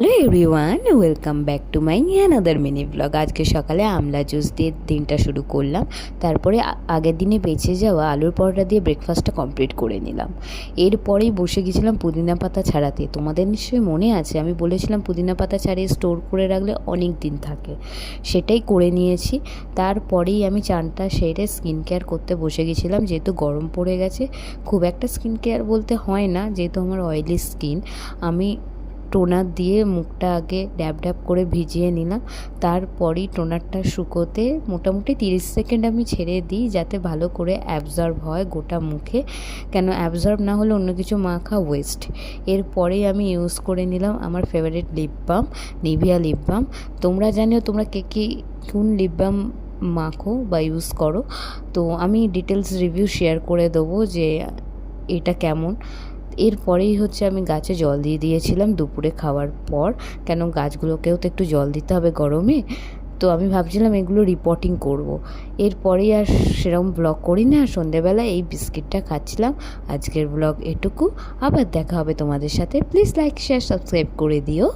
Hello everyone, welcome back to my another mini blog. আজকে সকালে আমলা juice দিয়ে দিনটা শুরু করলাম। তারপরে আগের দিনে বেঁচে যাওয়া আলুর পরোটা দিয়ে ব্রেকফাস্টটা কমপ্লিট করে নিলাম। এরপরেই বসে গেছিলাম পুদিনা পাতা ছাড়াতে। তোমাদের নিশ্চয়ই মনে আছে আমি বলেছিলাম পুদিনা পাতা ছাড়িয়ে স্টোর করে রাখলে অনেক দিন থাকে, সেটাই করে নিয়েছি। তারপরেই আমি চানটা সেরে স্কিন কেয়ার করতে বসে গেছিলাম, যেহেতু গরম পড়ে গেছে। খুব একটা স্কিন কেয়ার বলতে হয় না, যেহেতু আমার অয়েলি স্কিন। আমি টোনার দিয়ে মুখটা আগে ড্যাব ড্যাব করে ভিজিয়ে নিলাম। তারপরেই টোনারটা শুকোতে মোটামুটি 30 সেকেন্ড আমি ছেড়ে দিই, যাতে ভালো করে অ্যাবজর্ব হয় গোটা মুখে। কেন অ্যাবজর্ব না হলে অন্য কিছু মাখা ওয়েস্ট। এরপরেই আমি ইউজ করে নিলাম আমার favourite lip balm, Nivea lip balm. তোমরা জানিও তোমরা কে কী কোন লিপ বাম মাখো বা ইউজ করো। তো আমি ডিটেলস রিভিউ শেয়ার করে দেবো যে এটা কেমন। এরপরেই আমি গাছে জল দিয়ে দিয়েছিলাম দুপুরে খাওয়ার পর, কেন গাছগুলোকেও তো একটু জল দিতে হবে গরমে। তো আমি ভাবছিলাম এগুলো রিপোর্টিং করব। এরপরেই আর সেরকম ব্লগ করি না, আর সন্ধেবেলা এই বিস্কিটটা খাচ্ছিলাম। আজকের ব্লগ এটুকু, আবার দেখা হবে তোমাদের সাথে। প্লিজ লাইক শেয়ার সাবস্ক্রাইব করে দিও।